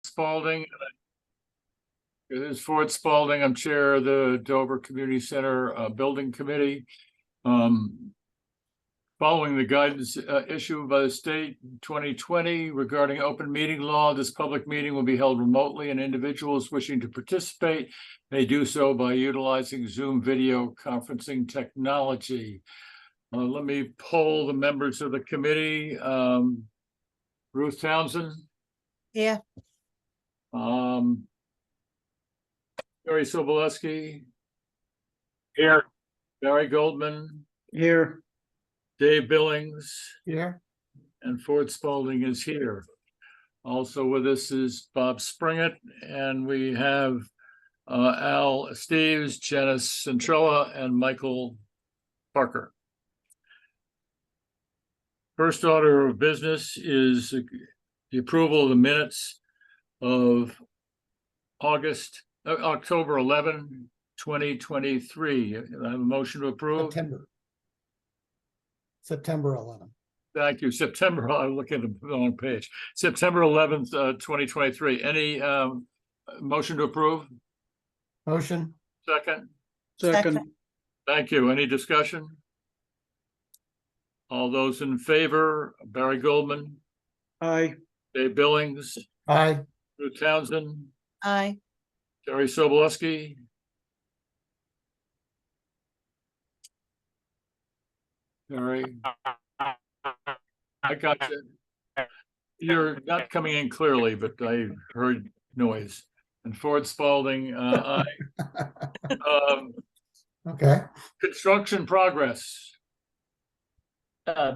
Spalding. It is Ford Spalding. I'm chair of the Dover Community Center Building Committee. Following the guidance issued by the state in 2020 regarding open meeting law, this public meeting will be held remotely, and individuals wishing to participate may do so by utilizing Zoom video conferencing technology. Let me poll the members of the committee. Ruth Townsend. Yeah. Gary Sobolewski. Here. Barry Goldman. Here. Dave Billings. Here. And Ford Spalding is here. Also with us is Bob Springett, and we have Al Steves, Janice Centrella, and Michael Parker. First order of business is the approval of the minutes of October 11, 2023. I have a motion to approve. September 11th. Thank you. September, I'm looking at the wrong page. September 11th, 2023. Any motion to approve? Motion. Second? Second. Thank you. Any discussion? All those in favor, Barry Goldman, Aye. Dave Billings, Aye. Ruth Townsend, Aye. Jerry Sobolewski. Barry. I got you. You're not coming in clearly, but I heard noise. And Ford Spalding, aye. Okay. Construction progress.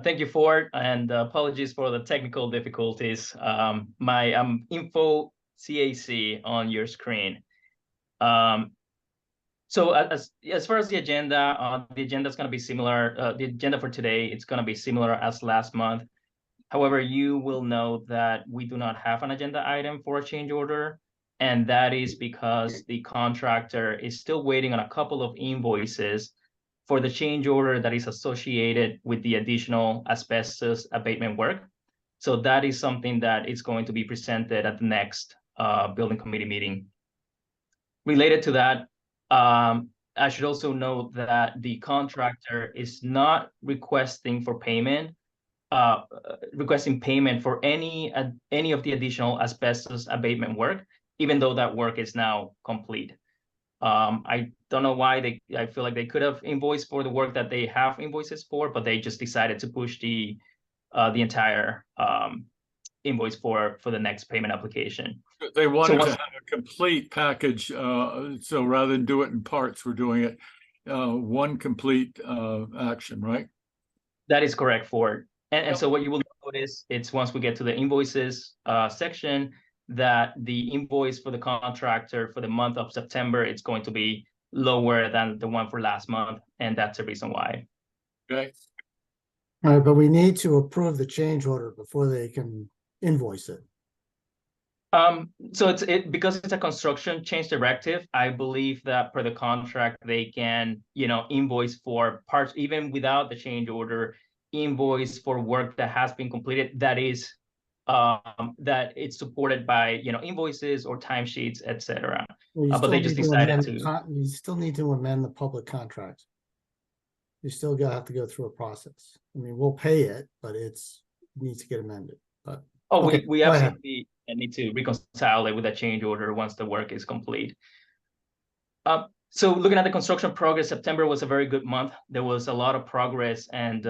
Thank you, Ford, and apologies for the technical difficulties. My info CAC on your screen. So as far as the agenda is going to be similar. The agenda for today, it's going to be similar as last month. However, you will note that we do not have an agenda item for a change order, and that is because the contractor is still waiting on a couple of invoices for the change order that is associated with the additional asbestos abatement work. So that is something that is going to be presented at the next building committee meeting. Related to that, I should also note that the contractor is not requesting payment for any of the additional asbestos abatement work, even though that work is now complete. I don't know why I feel like they could have invoiced for the work that they have invoices for, but they just decided to push the entire invoice for the next payment application. They wanted to have a complete package, so rather than do it in parts, we're doing it one complete action, right? That is correct, Ford. And so what you will notice, it's once we get to the invoices section, that the invoice for the contractor for the month of September, it's going to be lower than the one for last month, and that's the reason why. Okay. All right, but we need to approve the change order before they can invoice it. So because it's a construction change directive, I believe that per the contract, they can, invoice for parts, even without the change order, invoice for work that has been completed, that is, that it's supported by, invoices or timesheets, etc. But they just decided to. You still need to amend the public contract. You still have to go through a process. I mean, we'll pay it, but it needs to get amended. But okay, we absolutely need to reconcile it with a change order once the work is complete. So looking at the construction progress, September was a very good month. There was a lot of progress, and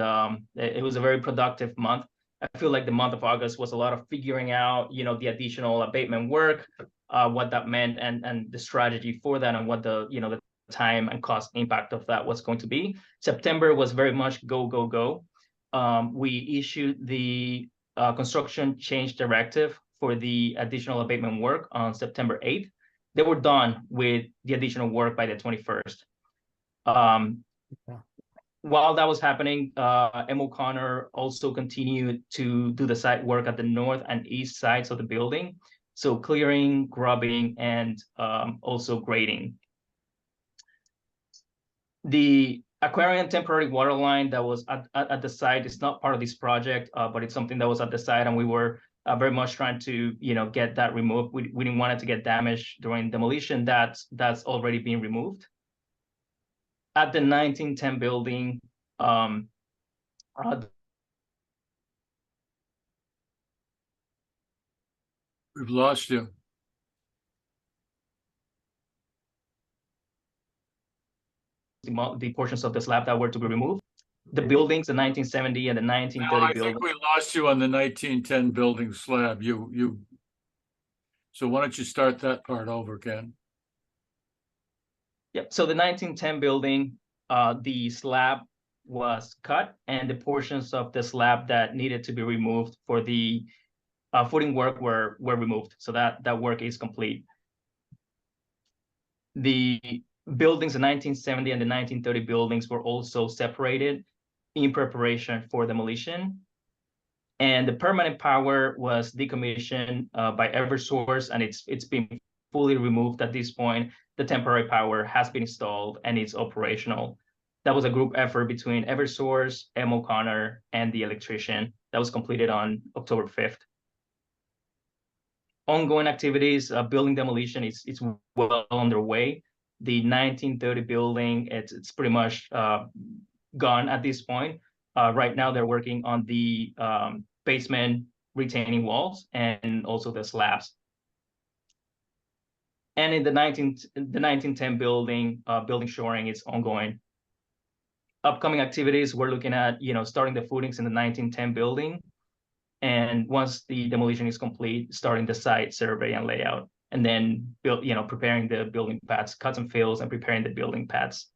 it was a very productive month. I feel like the month of August was a lot of figuring out, the additional abatement work, what that meant, and the strategy for that, and what the time and cost impact of that was going to be. September was very much go, go, go. We issued the construction change directive for the additional abatement work on September 8th. They were done with the additional work by the 21st. While that was happening, M. O'Connor also continued to do the site work at the north and east sides of the building. So clearing, grubbing, and also grading. The Aquarium temporary water line that was at the site is not part of this project, but it's something that was at the site, and we were very much trying to, get that removed. We didn't want it to get damaged during demolition. That's already been removed. At the 1910 building, We've lost you. the portions of the slab that were to be removed. The buildings, the 1970 and the No, 1930 I buildings. think we lost you on the 1910 building slab. So why don't you start that part over again? Yep. So the 1910 building, the slab was cut, and the portions of the slab that needed to be removed for the footing work were removed. So that work is complete. The buildings, the 1970 and the 1930 buildings, were also separated in preparation for demolition. And the permanent power was decommissioned by Eversource, and it's been fully removed at this point. The temporary power has been installed and it's operational. That was a group effort between Eversource, M. O'Connor, and the electrician. That was completed on October 5th. Ongoing activities, building demolition it's well underway. The 1930 building, it's pretty much gone at this point. Right now they're working on the basement retaining walls and also the slabs. And in the 1910 building, building shoring is ongoing. Upcoming activities, we're looking at, starting the footings in the 1910 building. And once the demolition is complete, starting the site survey and layout, and then preparing the building pads, cuts and fills, and preparing the building pads.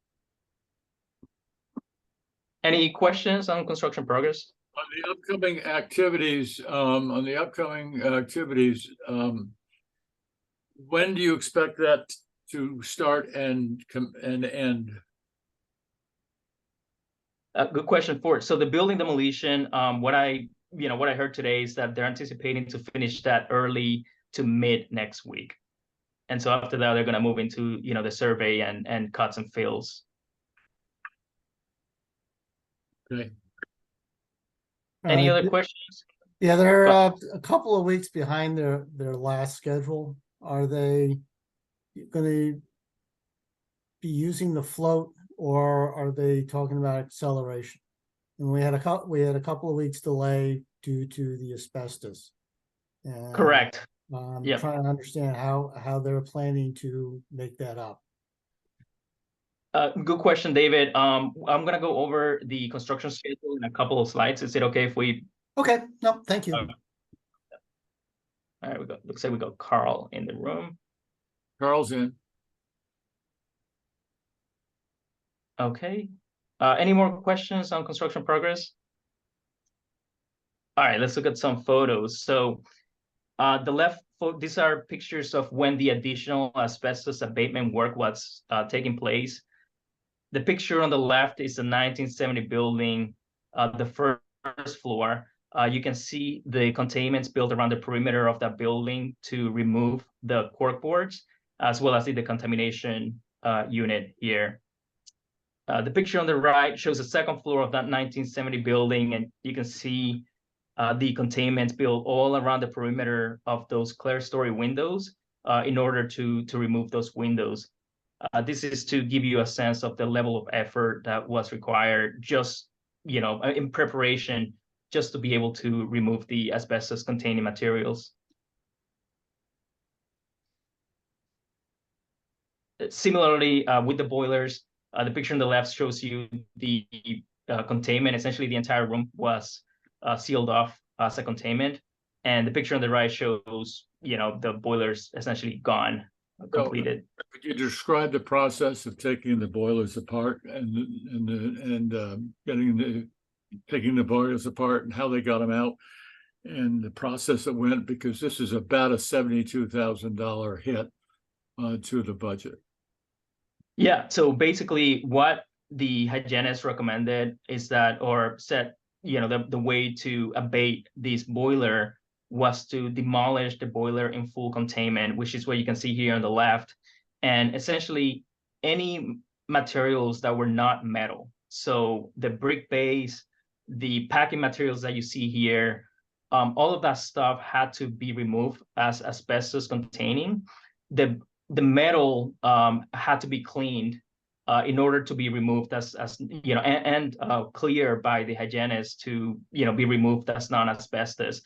Any questions on construction progress? On the upcoming activities, when do you expect that to start and end? Good question, Ford. So the building demolition, what I heard today is that they're anticipating to finish that early to mid next week. And so after that, they're going to move into, the survey and cuts and fills. Okay. Any other questions? Yeah, they're a couple of weeks behind their last schedule. Are they gonna be using the float, or are they talking about acceleration? And we had a couple of weeks delay due to the asbestos. And Correct. Yep. Trying to understand how they're planning to make that up. Good question, David. I'm gonna go over the construction schedule in a couple of slides. Is it okay if we? Okay, no, thank you. All right, looks like we got Carl in the room. Carl's in. Okay. Any more questions on construction progress? All right, let's look at some photos. So the left, these are pictures of when the additional asbestos abatement work was taking place. The picture on the left is the 1970 building, the first floor. You can see the containments built around the perimeter of that building to remove the cork boards, as well as the decontamination unit here. The picture on the right shows the second floor of that 1970 building, and you can see the containments built all around the perimeter of those clerestory windows in order to remove those windows. This is to give you a sense of the level of effort that was required just, in preparation, just to be able to remove the asbestos containing materials. Similarly, with the boilers, the picture on the left shows you the containment. Essentially, the entire room was sealed off as a containment. And the picture on the right shows, the boilers essentially gone, completed. Could you describe the process of taking the boilers apart and taking the boilers apart and how they got them out and the process that went, because this is about a $72,000 hit to the budget. Yeah, so basically what the hygienist recommended is that, or said, the way to abate this boiler was to demolish the boiler in full containment, which is what you can see here on the left. And essentially any materials that were not metal. So the brick base, the packing materials that you see here, all of that stuff had to be removed as asbestos containing. The metal had to be cleaned in order to be removed as you know, and clear by the hygienist to, you know, be removed as non-asbestos.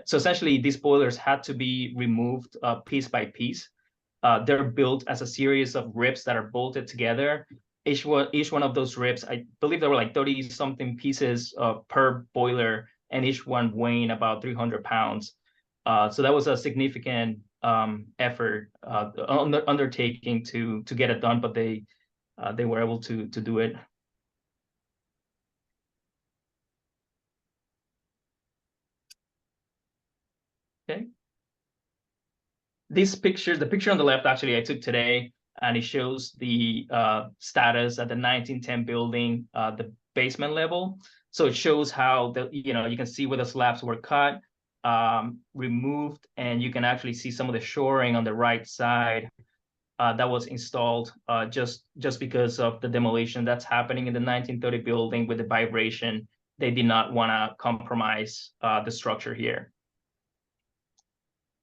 So essentially, these boilers had to be removed piece by piece. They're built as a series of ribs that are bolted together. Each one of those ribs, I believe there were like 30 something pieces per boiler, and each one weighing about 300 pounds. So that was a significant effort, undertaking to get it done, but they were able to do it. Okay. These pictures, the picture on the left, actually, I took today, and it shows the status at the 1910 building, the basement level. So it shows how you know, you can see where the slabs were cut, removed, and you can actually see some of the shoring on the right side that was installed just because of the demolition that's happening in the 1930 building with the vibration. They did not want to compromise the structure here.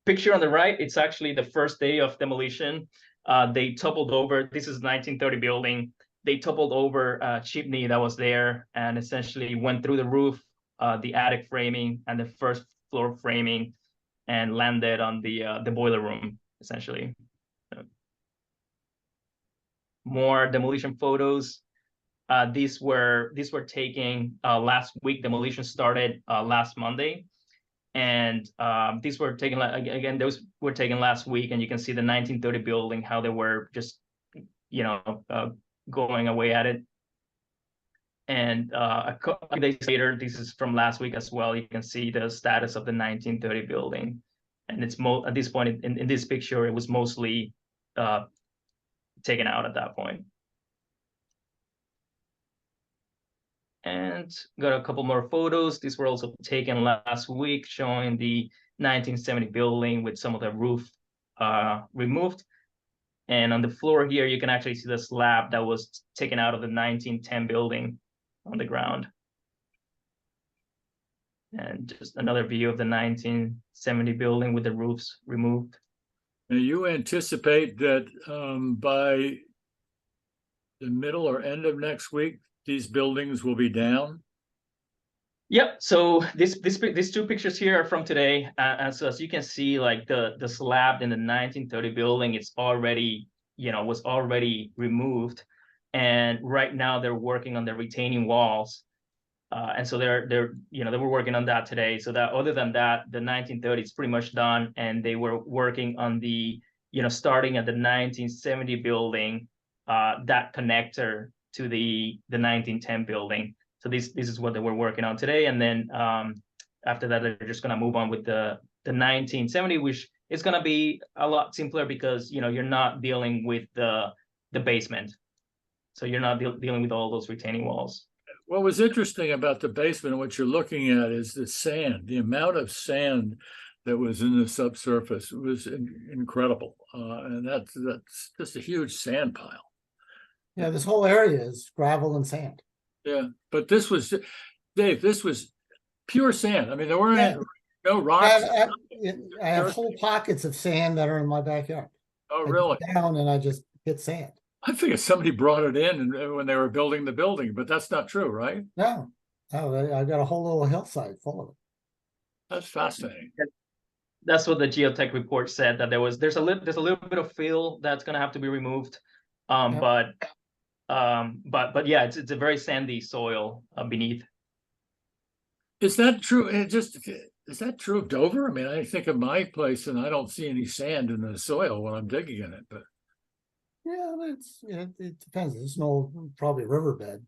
Picture on the right, it's actually the first day of demolition. They toppled over, this is 1930 building. They toppled over a chimney that was there and essentially went through the roof, the attic framing and the first floor framing, and landed on the boiler room, essentially. More demolition photos. These were taken last week. Demolition started last Monday. And these were taken, again, those were taken last week, and you can see the 1930 building, how they were just, you know, going away at it. And a couple days later, this is from last week as well, you can see the status of the 1930 building. And it's at this point, in this picture, it was mostly taken out at that point. And got a couple more photos. These were also taken last week, showing the 1970 building with some of the roof removed. And on the floor here, you can actually see the slab that was taken out of the 1910 building on the ground. And just another view of the 1970 building with the roofs removed. Now, you anticipate that by the middle or end of next week, these buildings will be down? Yep. So these two pictures here are from today, and so as you can see, like the slab in the 1930 building, it's already, you know, was already removed, and right now they're working on the retaining walls, and so they're you know, they were working on that today. So that, other than that, the 1930 is pretty much done, and they were working on the, you know, starting at the 1970 building, that connector to the 1910 building. So this is what they were working on today, and then after that, they're just going to move on with the 1970, which is going to be a lot simpler because, you know, you're not dealing with the basement, so you're not dealing with all those retaining walls. What was interesting about the basement and what you're looking at is the sand. The amount of sand that was in the subsurface was incredible, and that's just a huge sand pile. Yeah, this whole area is gravel and sand. Yeah, but this was, Dave, this was pure sand. I mean, there weren't no I rocks. have whole pockets of sand that are in my backyard. Oh, I really? go down and I just hit sand. I figured somebody brought it in when they were building the building, but that's not true, right? No, I got a whole little hillside full of it. That's fascinating. That's what the geotech report said, that there's a little bit of fill that's going to have to be removed, but yeah, it's a very sandy soil beneath. Is that true? Is that true of Dover? I mean, I think of my place and I don't see any sand in the soil when I'm digging in it, but yeah, it depends. It's an old, probably riverbed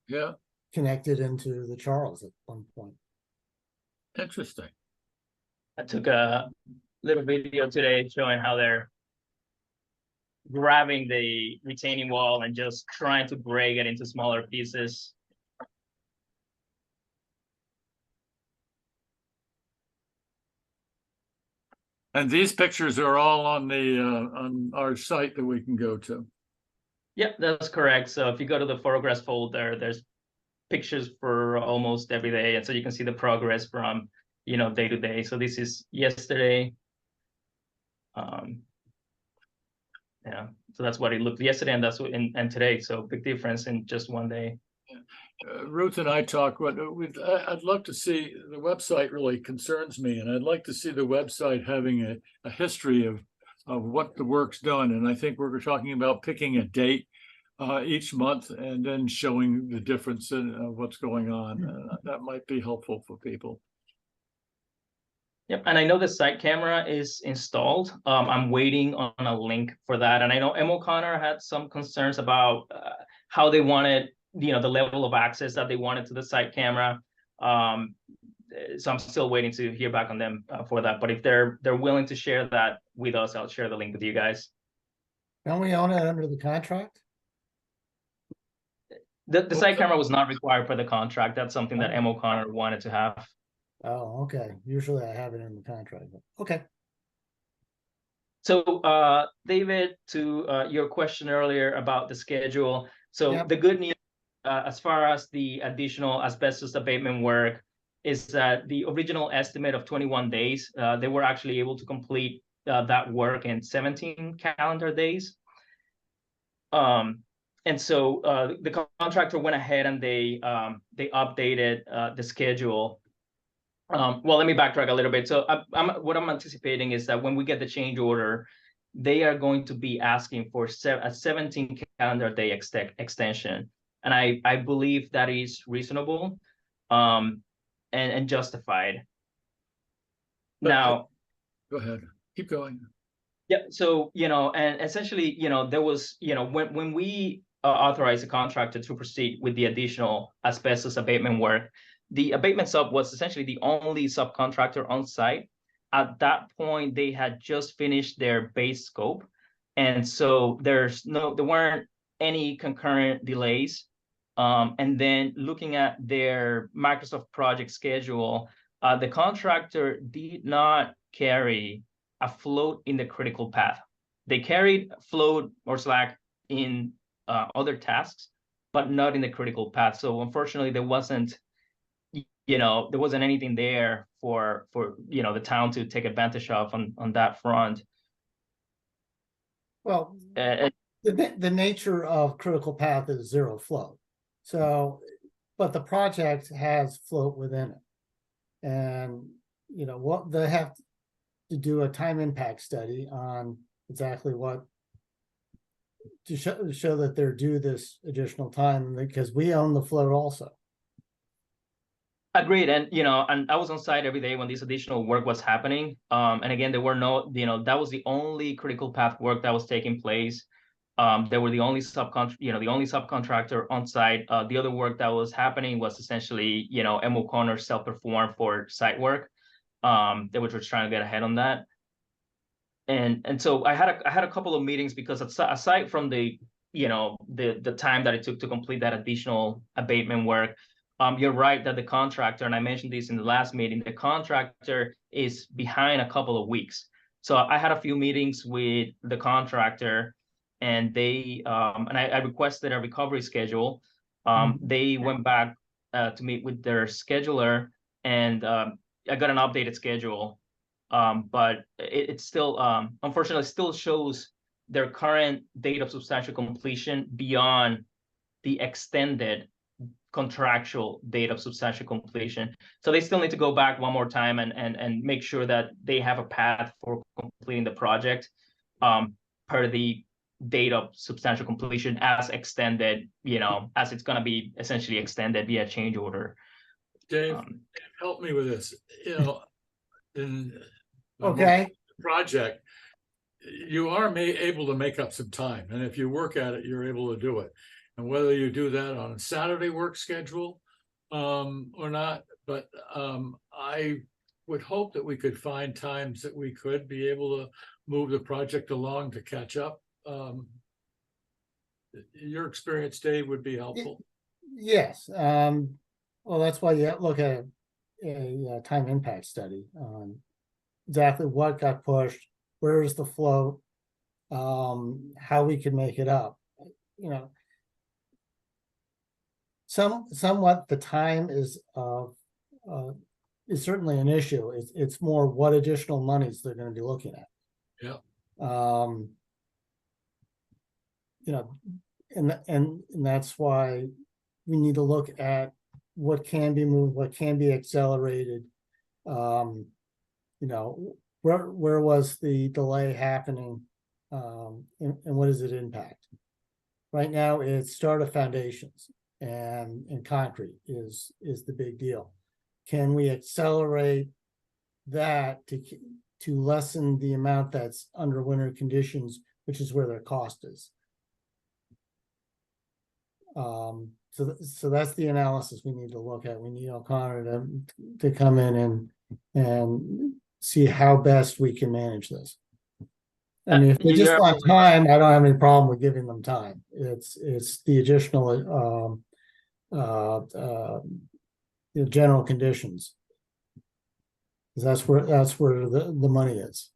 yeah, connected into the Charles at one point. interesting. I took a little video today showing how they're grabbing the retaining wall and just trying to break it into smaller pieces. And these pictures are all on the on our site that we can go to. Yep, that's correct. So if you go to the photographs folder, there's pictures for almost every day, and so you can see the progress from day to day. So this is yesterday. Yeah, so that's what it looked yesterday, and that's what and today. So big difference in just one day. Ruth and I talked, I'd love to see, the website really concerns me, and I'd like to see the website having a history of what the work's done. And I think we're talking about picking a date each month and then showing the difference in what's going on. That might be helpful for people. Yep, and I know the site camera is installed. I'm waiting on a link for that, and I know M. O'Connor had some concerns about how they wanted, the level of access that they wanted to the site camera. So I'm still waiting to hear back on them for that. But if they're willing to share that with us, I'll share the link with you guys. Don't we own it under the contract? The site camera was not required for the contract. That's something that M. O'Connor wanted to have. Oh, okay. Usually I have it in the contract, but okay. So, David, to your question earlier about the schedule. So Yep. the good news, as far as the additional asbestos abatement work, is that the original estimate of 21 days, they were actually able to complete that work in 17 calendar days. And so the contractor went ahead and they updated the schedule. Well, let me backtrack a little bit. So what I'm anticipating is that when we get the change order, they are going to be asking for a 17 calendar day extension. And I believe that is reasonable and justified. But Now, go ahead, keep going. yeah, so, and essentially, there was, when we authorized the contractor to proceed with the additional asbestos abatement work, the abatement sub was essentially the only subcontractor on site. At that point, they had just finished their base scope. And so there weren't any concurrent delays. And then looking at their Microsoft project schedule, the contractor did not carry a float in the critical path. They carried float or slack in other tasks, but not in the critical path. So unfortunately, there wasn't anything there for the town to take advantage of on that front. Well, the nature of critical path is zero float. So, but the project has float within it. And, what they have to do a time impact study on exactly what to show that they're due this additional time, because we own the float also. Agreed. And, and I was on site every day when this additional work was happening. And again, there were no, that was the only critical path work that was taking place. They were the only subcontractor on site. The other work that was happening was essentially, M. O'Connor self-performed for site work. They were just trying to get ahead on that. And so I had a couple of meetings, because aside from the time that it took to complete that additional abatement work, you're right that the contractor, and I mentioned this in the last meeting, the contractor is behind a couple of weeks. So I had a few meetings with the contractor, and they and I requested a recovery schedule. They went back to meet with their scheduler, and I got an updated schedule. But it still, unfortunately, still shows their current date of substantial completion beyond the extended contractual date of substantial completion. So they still need to go back one more time and make sure that they have a path for completing the project per the date of substantial completion as extended, as it's going to be essentially extended via change order. Dave, help me with this. In Okay. project, you are able to make up some time, and if you work at it, you're able to do it. And whether you do that on a Saturday work schedule or not, but I would hope that we could find times that we could be able to move the project along to catch up. Your experience, Dave, would be helpful. Yes. Well, that's why you look at a time impact study on exactly what got pushed, where is the float, how we can make it up. Somewhat the time is is certainly an issue. It's more what additional monies they're gonna be looking at. Yeah. You know, and that's why we need to look at what can be moved, what can be accelerated. You know, where was the delay happening? And what does it impact? Right now, it's start of foundations and concrete is the big deal. Can we accelerate that to lessen the amount that's under winter conditions, which is where their cost is? So that's the analysis we need to look at. We need O'Connor to come in and see how best we can manage this. I mean, if they just want time, I don't have any problem with giving them time. It's the additional the general conditions. 'Cause that's where the money is.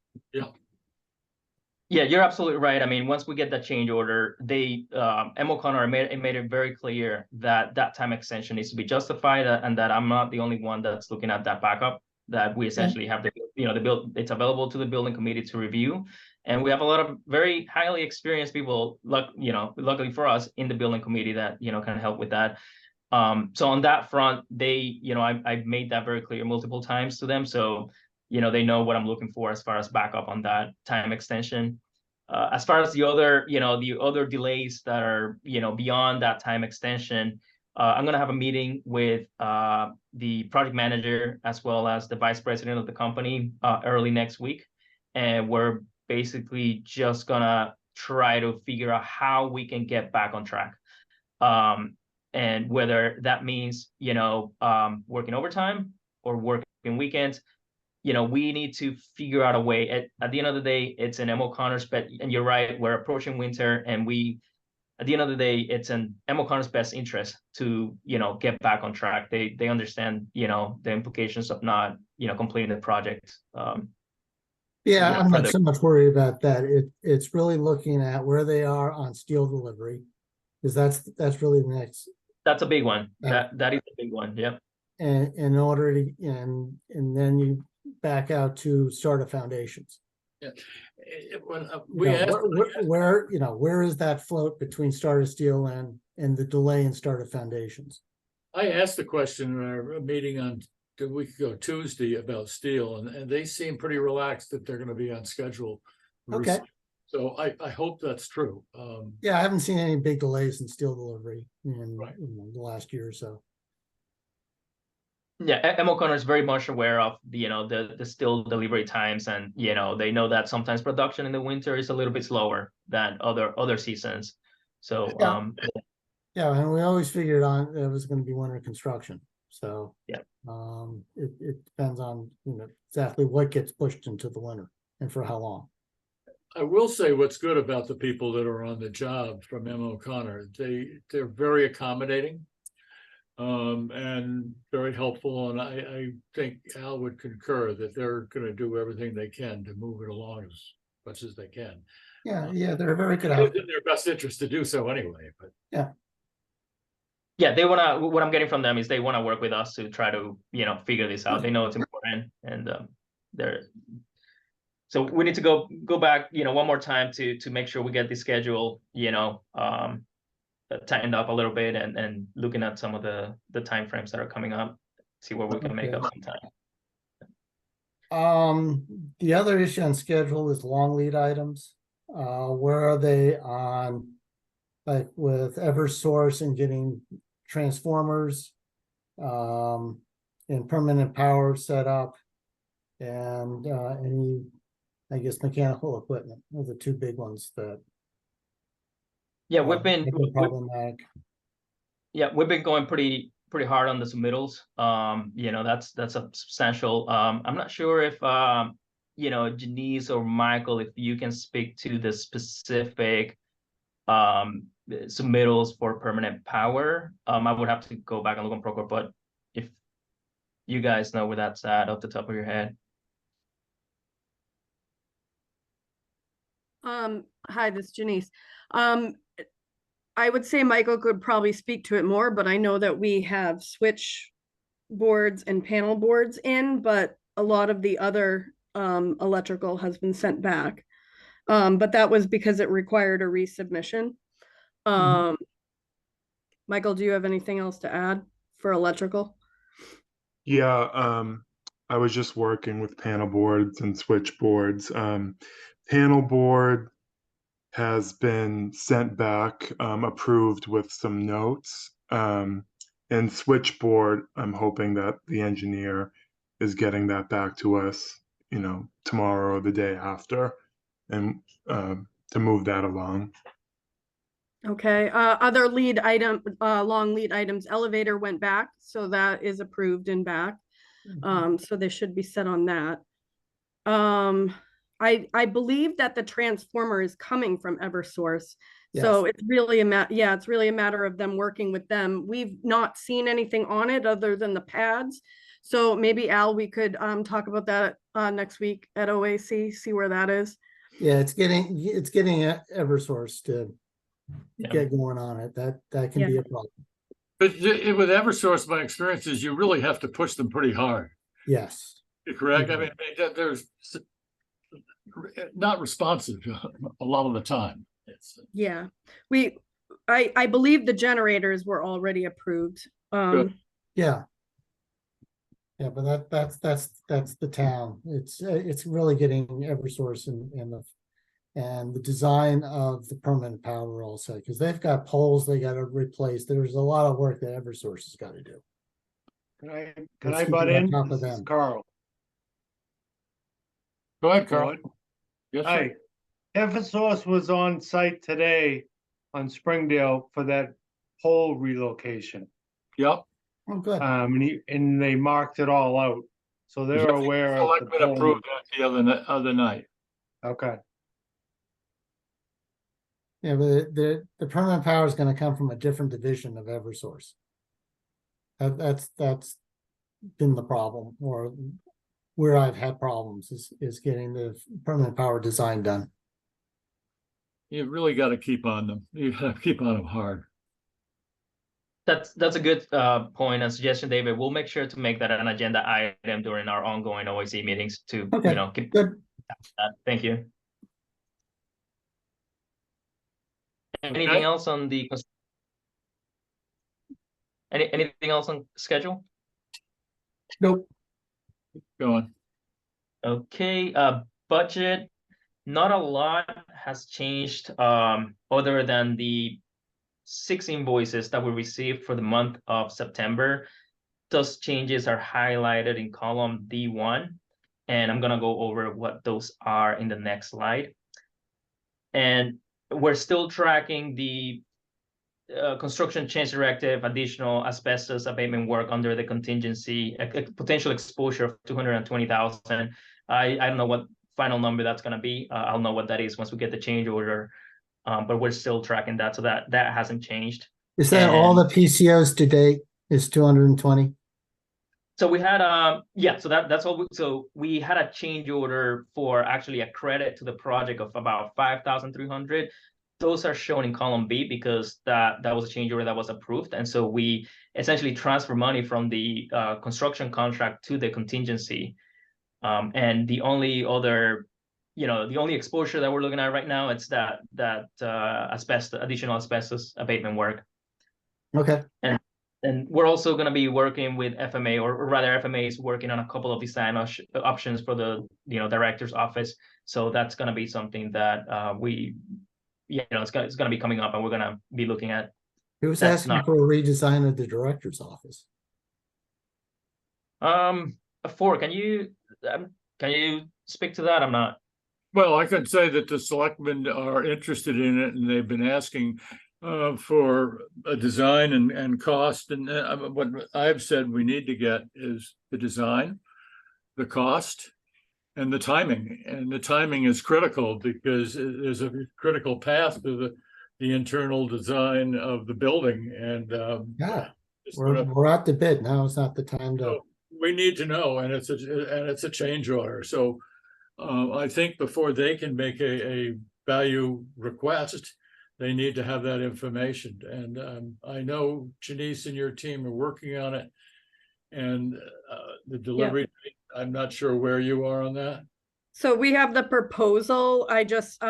Yeah, you're absolutely right. I mean, once we get that change order, M. O'Connor made it very clear that that time extension needs to be justified, and that I'm not the only one that's looking at that backup. That we essentially have it's available to the building committee to review, and we have a lot of very highly experienced people, luckily for us, in the building committee that can help with that. So on that front, I've made that very clear multiple times to them. So they know what I'm looking for as far as backup on that time extension. As far as the other delays that are, beyond that time extension, I'm going to have a meeting with the project manager as well as the vice president of the company early next week. And we're basically just going to try to figure out how we can get back on track. And whether that means, working overtime or working weekends, we need to figure out a way. At the end of the day, it's an M. O'Connor's bet, and you're right, we're approaching winter, and at the end of the day, it's an M. O'Connor's best interest to, get back on track. They understand, the implications of not, completing the project. Yeah, I'm not so much worried about that. It's really looking at where they are on steel delivery, because that's really the next. That's a big one. That is a big one. Yep. And in order to and then you back out to start of foundations. Yeah. When where is that float between start of steel and the delay in start of foundations? I asked the question in our meeting on a week ago, Tuesday, about steel, and they seem pretty relaxed that they're going to be on schedule. Okay. So I hope that's true. Yeah, I haven't seen any big delays in steel delivery in Right. The last year or so. Yeah, M. O'Connor is very much aware of the steel delivery times, and they know that sometimes production in the winter is a little bit slower than other seasons. So yeah, and we always figured it was going to be winter construction. So yeah, it depends on exactly what gets pushed into the winter and for how long. I will say what's good about the people that are on the job from M. O'Connor. They're very accommodating. And very helpful, and I think Al would concur that they're going to do everything they can to move it along as much as they can. Yeah, they're very good. It's in their best interest to do so anyway. But yeah, they wanna. What I'm getting from them is they want to work with us to try to figure this out. They know it's important, and so we need to go back one more time to make sure we get the schedule tightened up a little bit, and looking at some of the timeframes that are coming up, see where we can make up some time. The other issue on schedule is long lead items. Where are they on, like with Eversource and getting transformers, and permanent power set up, and any, I guess, mechanical equipment? Those are the two big ones that. Yeah, we've been problematic. We've been going pretty hard on the submittals. That's a substantial. I'm not sure if Janice or Michael, if you can speak to the specific submittals for permanent power. I would have to go back and look on Procore, but if you guys know where that's at off the top of your head. Hi, this is Janice. I would say Michael could probably speak to it more, but I know that we have switch boards and panel boards in, but a lot of the other electrical has been sent back. But that was because it required a resubmission. Michael, do you have anything else to add for electrical? Yeah, I was just working with panel boards and switchboards. Panel board has been sent back, approved with some notes. And switchboard, I'm hoping that the engineer is getting that back to us, tomorrow or the day after, and to move that along. Okay, other lead item, long lead items, elevator went back, so that is approved and back. So they should be set on that. I believe that the transformer is coming from Eversource. So Yes. it's really it's really a matter of them working with them. We've not seen anything on it other than the pads. So maybe Al, we could talk about that next week at OAC, see where that is. Yeah, it's getting Eversource to Yeah. get going on it. That can be a problem. But with Eversource, my experience is you really have to push them pretty hard. Yes. Correct? I Mhm. mean, there's not responsive a lot of the time. Yeah, I believe the generators were already approved. Good. Yeah. Yeah, but that's the town. It's really getting Eversource and the design of the permanent power also, because they've got poles they got to replace. There's a lot of work that Eversource has got to do. Can Let's I keep butt it on in? top of This is them. Carl. Go ahead, Carl. Carl. Yes, sir. Hi. Eversource was on site today on Springdale for that pole relocation. Yep. Oh, good. And they marked it all out. So they're Yes, aware of the Selectmen pole. approved that the other night. Okay. Yeah, but the permanent power is going to come from a different division of Eversource. That's been the problem, or where I've had problems is getting the permanent power design done. You really got to keep on them. You got to keep on them hard. That's a good point and suggestion, David. We'll make sure to make that an agenda item during our ongoing OAC meetings to, Okay, keep good. that. Thank you. Anything else on the anything else on schedule? Nope. Go on. Okay, budget, not a lot has changed other than the 6 invoices that we received for the month of September. Those changes are highlighted in column D1, and I'm gonna go over what those are in the next slide. And we're still tracking the construction change directive, additional asbestos abatement work under the contingency, a potential exposure of 220,000. I don't know what final number that's going to be. I'll know what that is once we get the change order. But we're still tracking that, so that hasn't changed. Is that all the PCOs to date is 220? So we had so that's all. So we had a change order for actually a credit to the project of about 5,300. Those are shown in column B because that was a change order that was approved, and so we essentially transfer money from the construction contract to the contingency. And the only other, the only exposure that we're looking at right now, it's that additional asbestos abatement work. Okay. And we're also going to be working with FMA, or rather FMA is working on a couple of design options for the director's office. So that's going to be something that it's going to be coming up, and we're going to be looking at. Who's asking for a redesign of the director's office? Can you speak to that? I'm not. Well, I can say that the selectmen are interested in it, and they've been asking for a design and cost. And what I've said we need to get is the design, the cost, and the timing. And the timing is critical because there's a critical path to the internal design of the building. And Yeah, we're at the bid now. It's not the time to. So we need to know, and it's a change order. So I think before they can make a value request, they need to have that information. And I know Janice and your team are working on it. And the delivery, date, I'm not sure where you are on that. So we have the proposal. I just,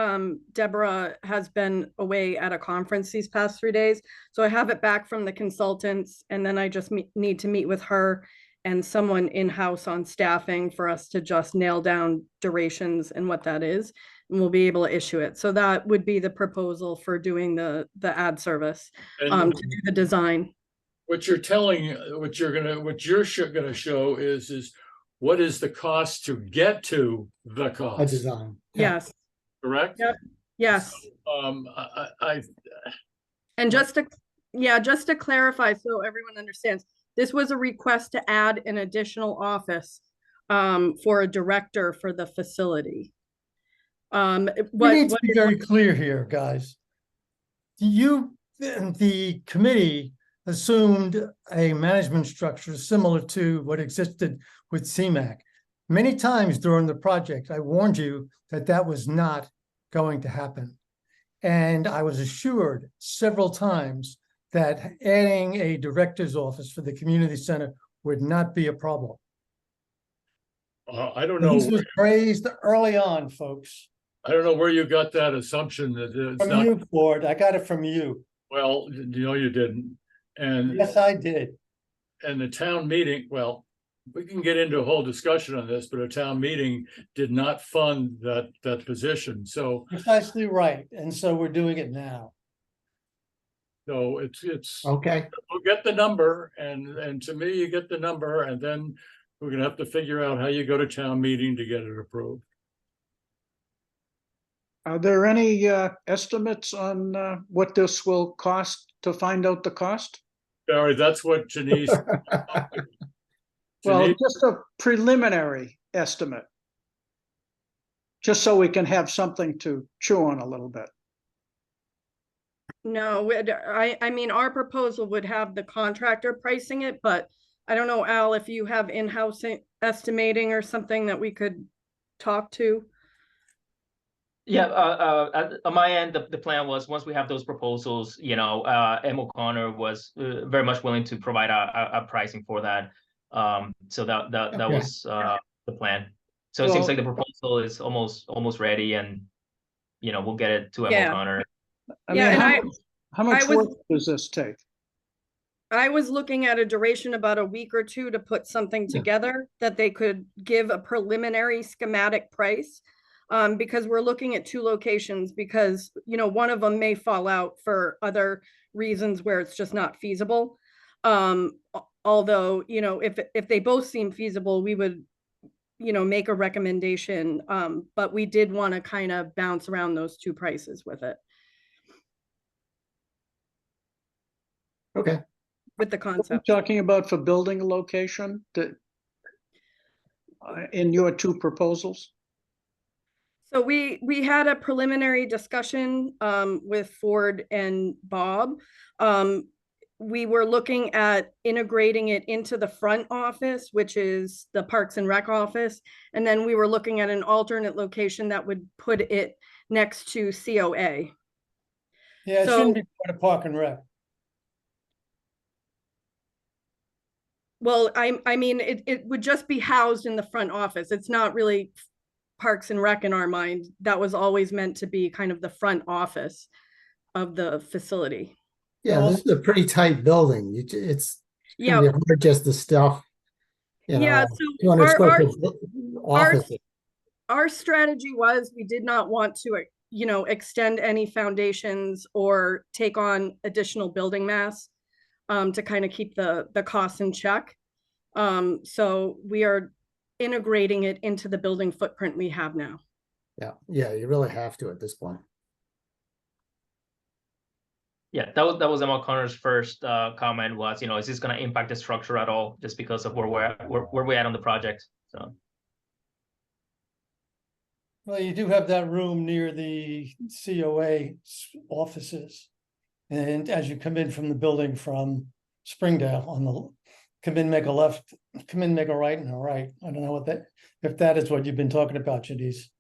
Deborah has been away at a conference these past 3 days. So I have it back from the consultants, and then I just need to meet with her and someone in-house on staffing for us to just nail down durations and what that is. And we'll be able to issue it. So that would be the proposal for doing the ad service, And to do the design. what you're telling, what you're gonna show is what is the cost to get to the A cost, design. Yeah. Yes, correct? Yep. yes. I And just to clarify, so everyone understands, this was a request to add an additional office for a director for the facility. We need to be very clear here, guys. The committee assumed a management structure similar to what existed with CMAC. Many times during the project, I warned you that that was not going to happen. And I was assured several times that adding a director's office for the community center would not be a problem. I don't know. This was raised early on, folks. I don't know where you got that assumption that it's From not, you, Ford. I got it from you. well, you know, you didn't. And Yes, I did. the town meeting, well, we can get into a whole discussion on this, but a town meeting did not fund that position. So Precisely right. And so we're doing it now. it's, Okay, we'll get the number, and to me, you get the number, and then we're gonna have to figure out how you go to town meeting to get it approved. Are there any estimates on what this will cost to find out the cost? Barry, that's what Janice. Well, Janice, just a preliminary estimate. Just so we can have something to chew on a little bit. No, I mean, our proposal would have the contractor pricing it, but I don't know, Al, if you have in-house estimating or something that we could talk to. Yeah, on my end, the plan was, once we have those proposals, M. O'Connor was very much willing to provide a pricing for that. So that Okay. was the plan. So it seems Well- like the proposal is almost ready, and we'll get it to M. Yeah. O'Connor. I Yeah, mean, and how much I was- work does this take? I was looking at a duration about a week or two to put something Yeah. together that they could give a preliminary schematic price. Because we're looking at 2 locations, because, one of them may fall out for other reasons where it's just not feasible. Although, if they both seem feasible, we would, make a recommendation. But we did want to kind of bounce around those 2 prices with it, okay. with the What are you concept. talking about for building a location that in your 2 proposals? So we had a preliminary discussion with Ford and Bob. We were looking at integrating it into the front office, which is the Parks and Rec office. And then we were looking at an alternate location that would put it next to COA. Yeah, it So- shouldn't be part of Park and Rec. Well, I mean, it would just be housed in the front office. It's not really Parks and Rec in our mind. That was always meant to be kind of the front office of the facility. Yeah, this is a pretty tight building. It's Yeah, gonna be hard just the stuff. yeah. So 200 our- square our- foot office. our strategy was, we did not want to, extend any foundations or take on additional building mass to kind of keep the costs in check. So we are integrating it into the building footprint we have now. Yeah, you really have to at this point. Yeah, that was M. O'Connor's first comment was, is this going to impact the structure at all, just because of where we're at on the project? So Well, you do have that room near the COA offices. And as you come in from the building from Springdale come in, make a left, come in, make a right and a right. I don't know if that is what you've been talking about, Janice.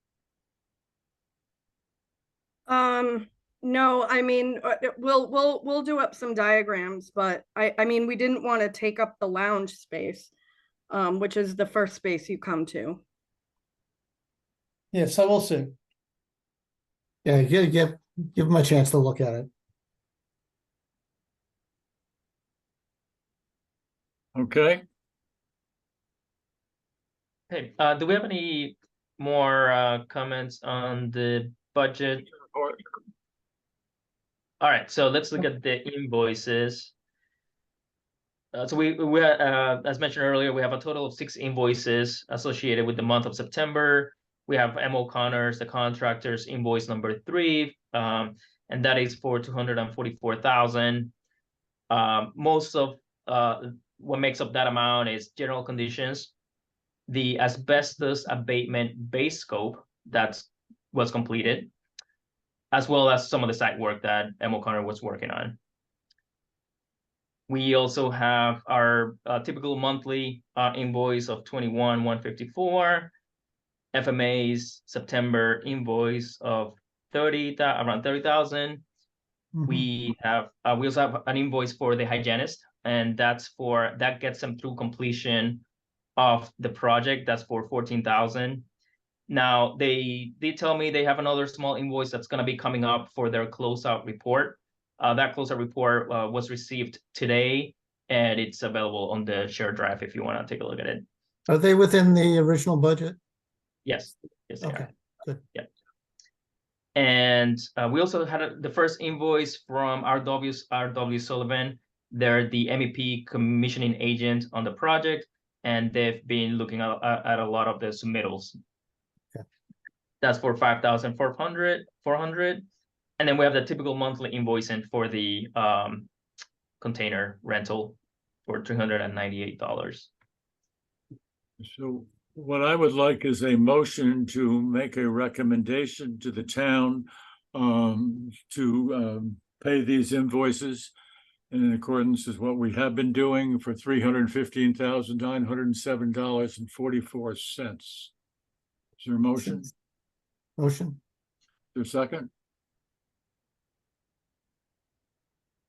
No, I mean, we'll do up some diagrams, but I mean, we didn't want to take up the lounge space, which is the first space you come to. Yeah, so we'll see. Yeah, give them a chance to look at it. Okay, Okay, do we have any more comments on the budget? All right, so let's look at the invoices. So we as mentioned earlier, we have a total of 6 invoices associated with the month of September. We have M. O'Connor's, the contractor's invoice number 3, and that is for $244,000. Most of what makes up that amount is general conditions. The asbestos abatement base scope that was completed, as well as some of the site work that M. O'Connor was working on. We also have our typical monthly invoice of $21,154, FMA's September invoice of around 30,000. We also have an invoice for the hygienist, and that gets them through completion of the project. That's for 14,000. Now they did tell me they have another small invoice that's going to be coming up for their closeout report. That closeout report was received today, and it's available on the shared drive if you want to take a look at it. Are they within the original budget? Yes, yes, they Okay, are. good. Yeah. And we also had the first invoice from R.W. Sullivan. They're the MEP commissioning agent on the project, and they've been looking at a lot of the submittals. Okay. That's for $5,400. And then we have the typical monthly invoicing for the container rental for $398. so what I would like is a motion to make a recommendation to the town to pay these invoices in accordance with what we have been doing for $315,907.44. Is there a motion? Is Motion? there a second?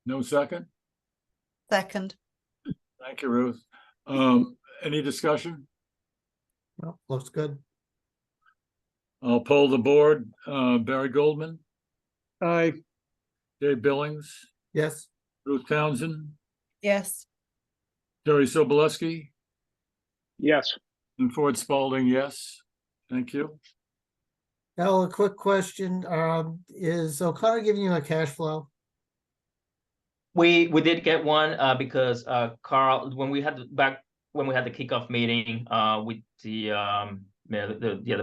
No second? Second. Thank you, Ruth. Any discussion? Well, looks good. I'll poll the board. Barry Goldman, Aye. Dave Billings, Yes, Ruth Townsend, Yes. Jerry Sobolewski, Yes. and Ford Spalding, yes. Thank you. Al, a quick question. Is O'Connor giving you a cash flow? We did get one because Carl, when we had the kickoff meeting with the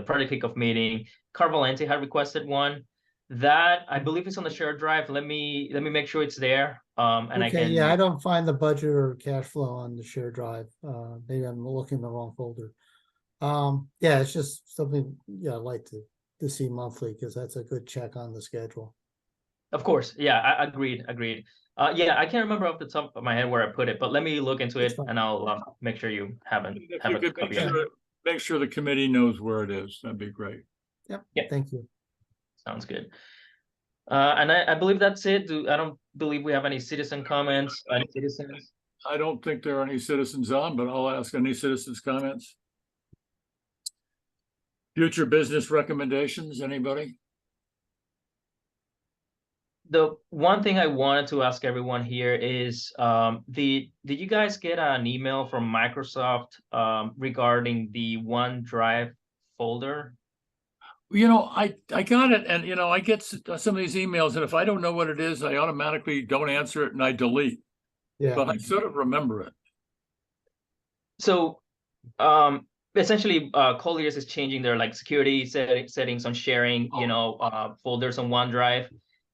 project kickoff meeting, Carl Valente had requested one. That I believe is on the shared drive. Let me make sure it's there. And Okay, I can. yeah, I don't find the budget or cash flow on the shared drive. Maybe I'm looking in the wrong folder. Yeah, it's just something, yeah, I'd like to see monthly because that's a good check on the schedule. Of course, yeah, I agreed. Yeah, I can't remember off the top of my head where I put it, but let me look into That's it fine. and I'll make sure you have If a you could copy of it. make sure the committee knows where it is, that'd be great. Yep, Yeah. thank you. Sounds good. And I believe that's it. I don't believe we have any citizen comments. Any citizens? I don't think there are any citizens on, but I'll ask any citizens' comments. Future business recommendations, anybody? The one thing I wanted to ask everyone here is, did you guys get an email from Microsoft regarding the OneDrive folder? You know, I got it, and I get some of these emails, and if I don't know what it is, I automatically don't answer it and I delete. Yeah, But I sort of remember it. So essentially Colliers is changing their security settings on sharing folders on OneDrive.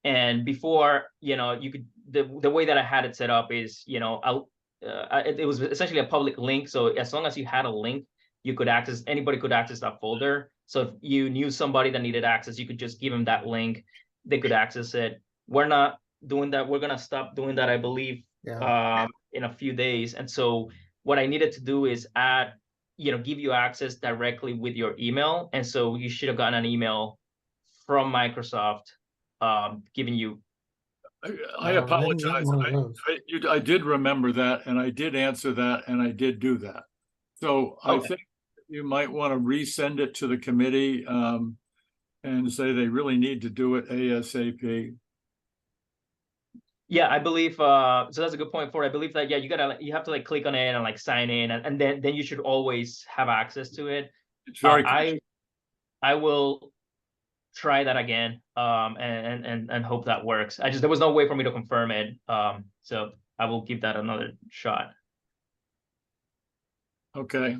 And before, you could, the way that I had it set up is, it was essentially a public link. So as long as you had a link, anybody could access that folder. So if you knew somebody that needed access, you could just give them that link. They could access it. We're not doing that. We're going to stop doing that, I believe, yeah. in a few days. And so what I needed to do is give you access directly with your email. And so you should have gotten an email from Microsoft giving you. I I didn't get apologize. one of those. I did remember that, and I did answer that, and I did do that. So I Okay. think you might want to resend it to the committee, and say they really need to do it ASAP. Yeah, I believe, so that's a good point for it. I believe that, yeah, you have to like click on it and like sign in, and then you should always have access to it. It's very, I will try that again, and hope that works. There was no way for me to confirm it, so I will give that another shot. okay.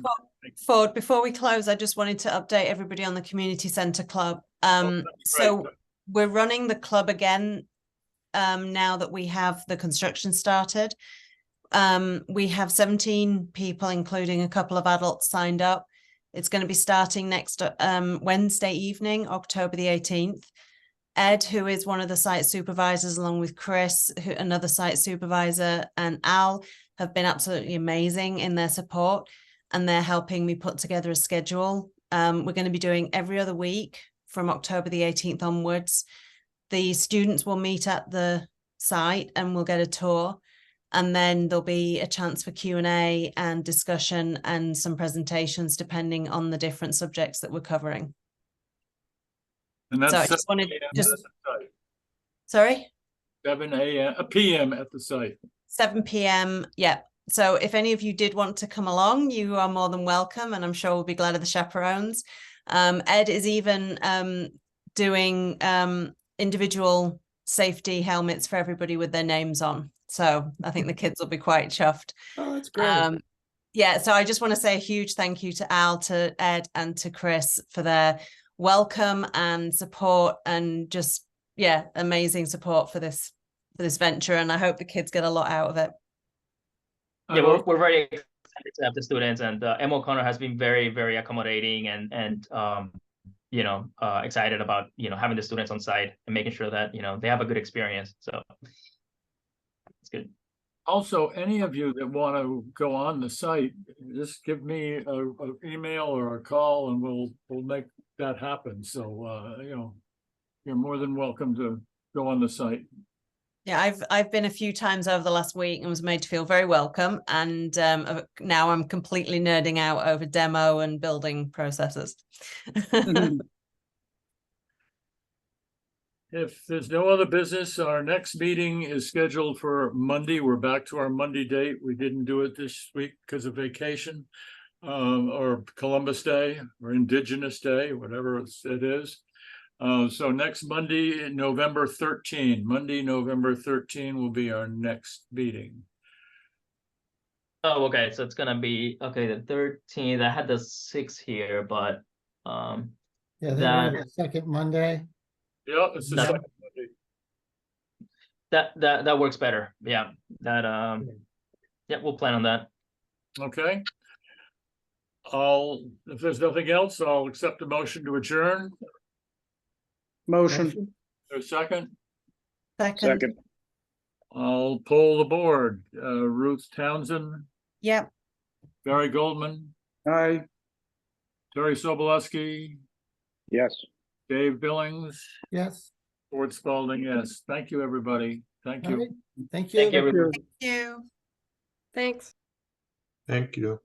Ford, before we close, I just wanted to update everybody on the Community Centre Club. that's So great. we're running the club again now that we have the construction started. We have 17 people, including a couple of adults, signed up. It's going to be starting next Wednesday evening, October the 18th. Ed, who is one of the site supervisors, along with Chris, another site supervisor, and Al, have been absolutely amazing in their support, and they're helping me put together a schedule. We're going to be doing every other week from October the 18th onwards. The students will meet at the site and we'll get a tour. And then there'll be a chance for Q&A and discussion and some presentations depending on the different subjects that we're covering. And that's So I just wanted 7 a.m. just, at the site. sorry? 7 p.m. at the site. 7 p.m. Yeah. So if any of you did want to come along, you are more than welcome, and I'm sure we'll be glad of the chaperones. Ed is even doing individual safety helmets for everybody with their names on. So I think the kids will be quite chuffed. Oh, that's great. Yeah, so I just want to say a huge thank you to Al, to Ed, and to Chris for their welcome and support, and just, yeah, amazing support for this venture. And I hope the kids get a lot out of it. Yeah, we're very excited to have the students, and Emma O'Connor has been very, very accommodating and excited about, having the students on site and making sure that, they have a good experience. So it's good. Also, any of you that want to go on the site, just give me an email or a call and we'll make that happen. So, you're more than welcome to go on the site. Yeah, I've been a few times over the last week and was made to feel very welcome. And now I'm completely nerding out over demo and building processes. If there's no other business, our next meeting is scheduled for Monday. We're back to our Monday date. We didn't do it this week because of vacation, or Columbus Day or Indigenous Day, whatever it is. So next Monday, November 13, November 13 will be our next meeting. Oh, okay. So it's gonna be the 13th. I had the 6th here, but Yeah, then the second Monday. Yeah, it's the That- second Monday. that works better. Yeah, we'll plan on that. Okay. If there's nothing else, I'll accept a motion to adjourn. Motion. A second, Second. I'll poll the board. Ruth Townsend, Yep. Barry Goldman, Aye. Terry Sobolewski, Yes. Dave Billings, Yes. Ford Spalding, yes. Thank you, everybody. Thank All you. right. Thank you. Thank you, everybody. Thank you. Thanks. Thank you.